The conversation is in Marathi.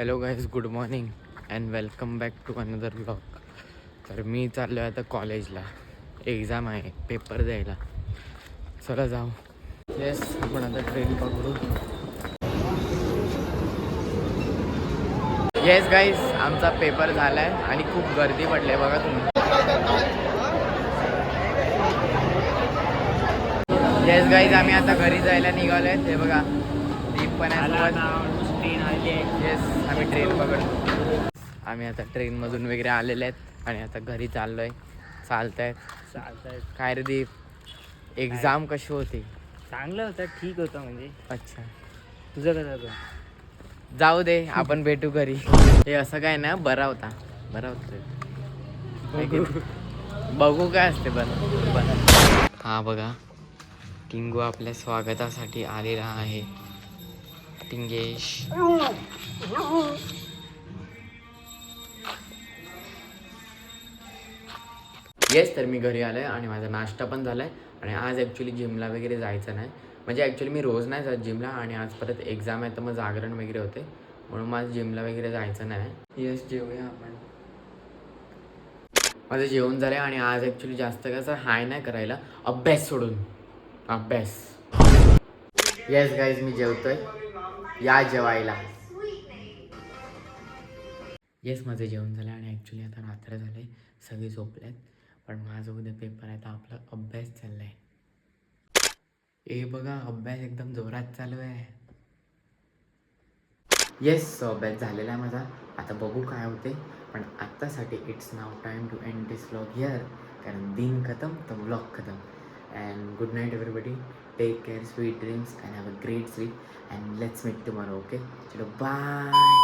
Hello guys, good morning and welcome back to another blog. तर मी चाललो आहे आता कॉलेजला. एक्झाम आहे, पेपर द्यायला. चला जाऊ. येस, आपण आता ट्रेन पकडू. येस गाईज, आमचा पेपर झाला आहे आणि खूप गर्दी पडली आहे बघा तुम्ही. येस गाईज, आम्ही आता घरी जायला निघालो आहे. ते बघा, दीप पण आहे. येस, आम्ही ट्रेन पकडतो. आम्ही आता ट्रेनमधून वगैरे आलेले आहेत आणि आता घरी चाललो आहे. चालतायत. काय रे दीप, एक्झाम कशी होती? चांगलं होतं, ठीक होतं. म्हणजे अच्छा, तुझं कसं होतं? जाऊ दे, आपण भेटू घरी. हे असं काय ना, बरा होता. बघू काय असते बरं. हा बघा, टिंगू आपल्या स्वागतासाठी आलेला आहे. टिंगेश. येस, तर मी घरी आलो आहे आणि माझा नाश्ता पण झाला आहे. आणि आज ॲक्च्युली जिमला वगैरे जायचं नाही. म्हणजे ॲक्च्युली मी रोज नाही जात जिमला आणि आज परत एक्झाम आहे तर मग जागरण वगैरे होते, म्हणून माझं जिमला वगैरे जायचं नाही. येस, जेवूया आपण. माझं जेवण झालं आहे आणि आज ॲक्च्युली जास्त कसं हाय नाही करायला, अभ्यास सोडून अभ्यास. येस गाईज, मी जेवतोय, या जेवायला. येस, माझं जेवण झालं आणि ॲक्च्युली आता रात्र झाले, सगळे झोपले आहेत. पण माझं उद्या पेपर आहे तर आपला अभ्यास चालला आहे. ए बघा, अभ्यास एकदम जोरात चालू आहे. येस, अभ्यास झालेला आहे माझा. आता बघू काय होते. पण आत्तासाठी it's now time to end this vlog here. कारण दिन खतम तर व्लॉग खतम. And good night everybody. Take care, sweet dreams and have a great sleep. And let's meet tomorrow. Okay, चलो बाय.